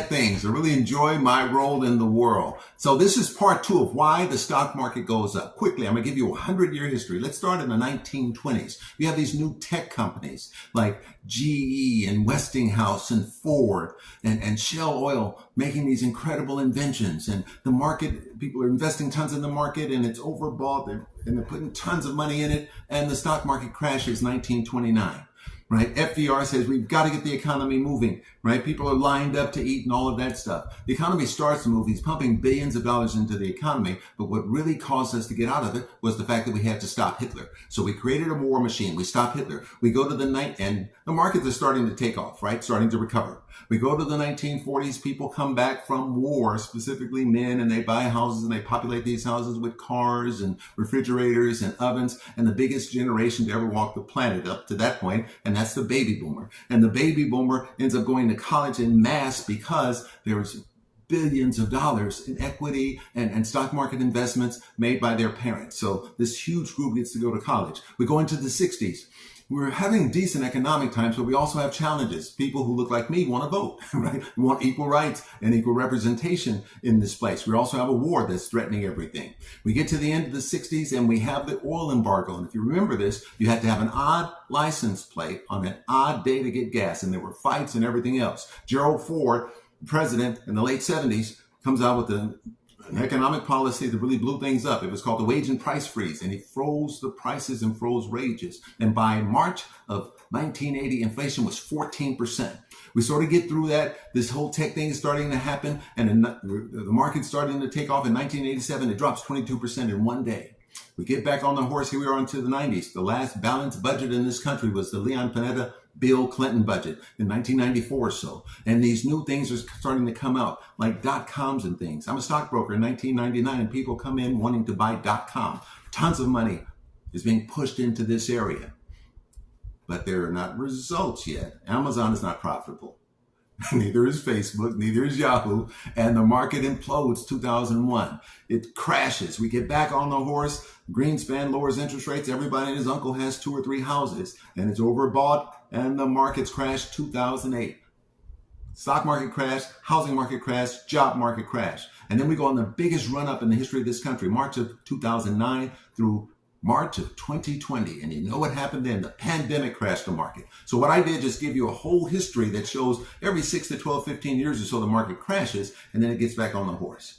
bad things. I really enjoy my role in the world. So this is part 2 of why the stock market goes up. Quickly, I'm going to give you a 100-year history. Let's start in the 1920s. We have these new tech companies like GE and Westinghouse and Ford and Shell Oil making these incredible inventions. And the market, people are investing tons in the market and it's overbought and they're putting tons of money in it. And the stock market crashes 1929. Right? FDR says we've got to get the economy moving, right? People are lined up to eat and all of that stuff. The economy starts to move. He's pumping billions of dollars into the economy. But what really caused us to get out of it was the fact that we had to stop Hitler. So we created a war machine. We stopped Hitler. We go to the night and the markets are starting to take off, right? Starting to recover. We go to the 1940s. People come back from war, specifically men, and they buy houses and they populate these houses with cars and refrigerators and ovens. And the biggest generation to ever walk the planet up to that point, and that's the baby boomer. And the baby boomer ends up going to college in mass because there was billions of dollars in equity and stock market investments made by their parents. So this huge group gets to go to college. We go into the 60s. We're having decent economic times, but we also have challenges. People who look like me want to vote, right? We want equal rights and equal representation in this place. We also have a war that's threatening everything. We get to the end of the 60s and we have the oil embargo. And if you remember this, you had to have an odd license plate on an odd day to get gas. And there were fights and everything else. Gerald Ford, president in the late 70s, comes out with an economic policy that really blew things up. It was called the wage and price freeze, and he froze the prices and froze wages. And by March of 1980, inflation was 14%. We sort of get through that. This whole tech thing is starting to happen, and the market's starting to take off. In 1987, it drops 22% in one day. We get back on the horse. Here we are into the 90s. The last balanced budget in this country was the Leon Panetta Bill Clinton budget in 1994 or so. And these new things are starting to come out, like .coms and things. I'm a stockbroker in 1999, and people come in wanting to buy .com. Tons of money is being pushed into this area. But there are not results yet. Amazon is not profitable. Neither is Facebook, neither is Yahoo, and the market implodes 2001. It crashes. We get back on the horse. Greenspan lowers interest rates. Everybody and his uncle has 2 or 3 houses, and it's overbought, and the markets crash 2008. Stock market crash, housing market crash, job market crash. And then we go on the biggest run up in the history of this country, March of 2009 through March of 2020. And you know what happened then? The pandemic crashed the market. So what I did just give you a whole history that shows every 6 to 12, 15 years or so the market crashes and then it gets back on the horse.